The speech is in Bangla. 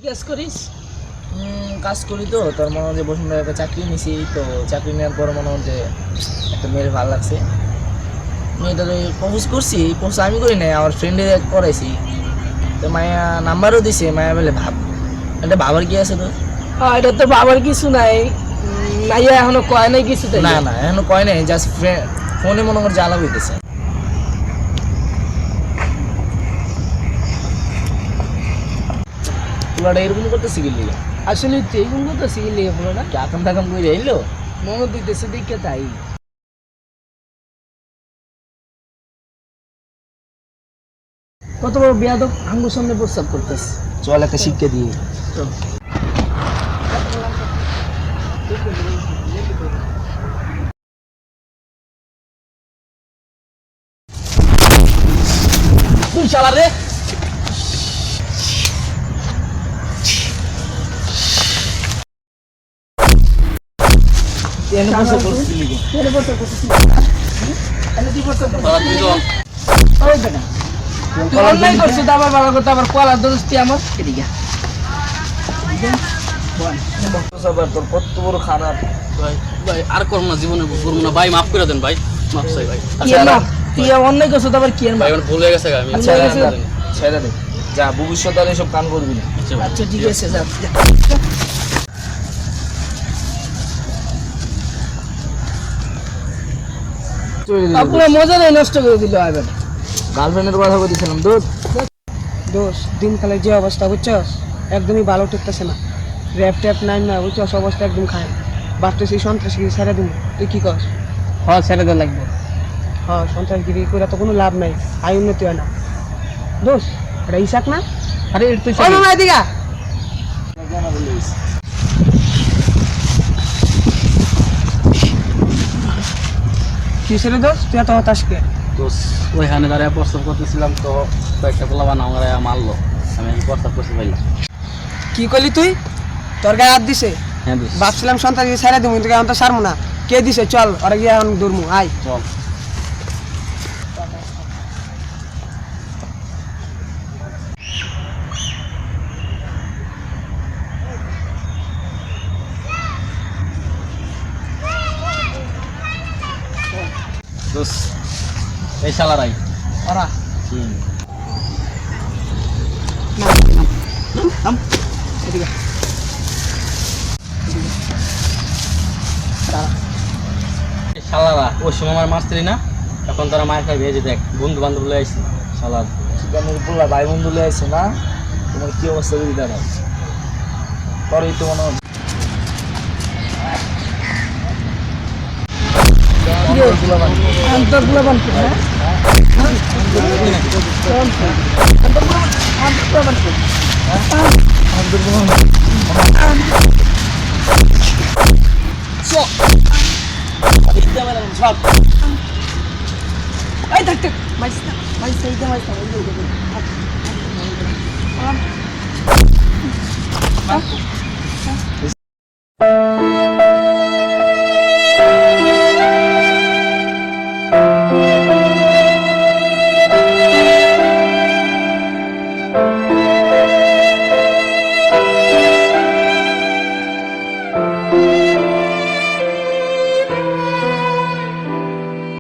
কাজ করিস? কাজ করি তো, তোর মনে হয় যে বসুন্ধরা একটা চাকরি নিছি, তো চাকরি নেওয়ার পর মনে হয় যে একটা মেয়ের ভালো লাগছে, মেয়েটাকে প্রপোজ করছি। প্রপোজ আমি করি নাই, আমার ফ্রেন্ডে করাইছি। তো মায়া নাম্বারও দিছে, মায়া বলে ভাব, এটা ভাবার কি আছে তোর? এটা তো বাবার কিছু নাই, মাইয়া এখনো কয় নাই কিছু। না না, এখনো কয় নাই, জাস্ট ফোনে মনে কর জ্বালা হইতেছে। পুরাটা এরকম করতেছি কি লিগে? আসলে তুই এইগুলো তো শিখলি হলো না, আকাম টাকাম করে এলো মনে দিতেছে দেখে তাই। কত বড় বেয়াদব আঙ্গুর সামনে প্রস্তাব করতেছে। চল একটা শিক্ষা দিয়ে। তুই শালা রে, অনলাইন করছিস আবার ভালো কথা, আবার কলার দোস্তি আমার এদিকে তোর কত বড় খারাপ। ভাই ভাই আর করব না, জীবনে করব না ভাই, মাফ করে দেন ভাই, মাফ চাই ভাই। তুই অনলাইন করছিস আবার কি ভাই আমার ভুল হয়ে গেছে আমি। আচ্ছা ছেড়ে দে, যা ভবিষ্যৎ আর এসব কান করবি না। আচ্ছা ঠিক আছে, যা আপনার মজা নেই, নষ্ট করে দিল। আবার গার্লফ্রেন্ডের কথা বলতেছিলাম দুধ দোষ দিনকালে যে অবস্থা বুঝছস, একদমই ভালো ঠেকতেছে না। র্যাপ ট্যাপ নাই না বুঝছস, অবস্থা একদম খায়। ভাবতেছি সন্ত্রাসগিরি ছেড়ে দিব, তুই কি কস? হ্যাঁ ছেড়ে দেওয়া লাগবে। হ্যাঁ সন্ত্রাসগিরি করে তো কোনো লাভ নাই, আয় উন্নতি হয় না। দোষ এটা ইসাক না? আরে তুই দিঘা কি ছেড়ে দোষ, তুই এত হতাশ কে? তো ওইখানে দাঁড়ায় প্রস্তাব করতেছিলাম, তো কয়েকটা পোলাবান আমার মারলো, আমি প্রস্তাব করতে পারলাম। কি করলি তুই? তোর গায়ে হাত দিছে? হ্যাঁ দিস। ভাবছিলাম সন্ত্রাসগিরি ছেড়ে দেবো, কিন্তু এখন তো সারবো না। কে দিছে? চল ওরা গিয়ে এখন দৌড়মু, আয়। চল। দোস এই শালারাই ওরা এদিকে শালারা ওই সময় আমার মারছিলি না, এখন তারা মায়ের খাই ভেজে দেখ, বন্ধু বান্ধব লয়ে আসছে শালার। বললা ভাই বন্ধু লয়ে আছে না, তোমার কি অবস্থা যদি দাঁড়াও পরেই তো মনে হয় এই থাক মাইস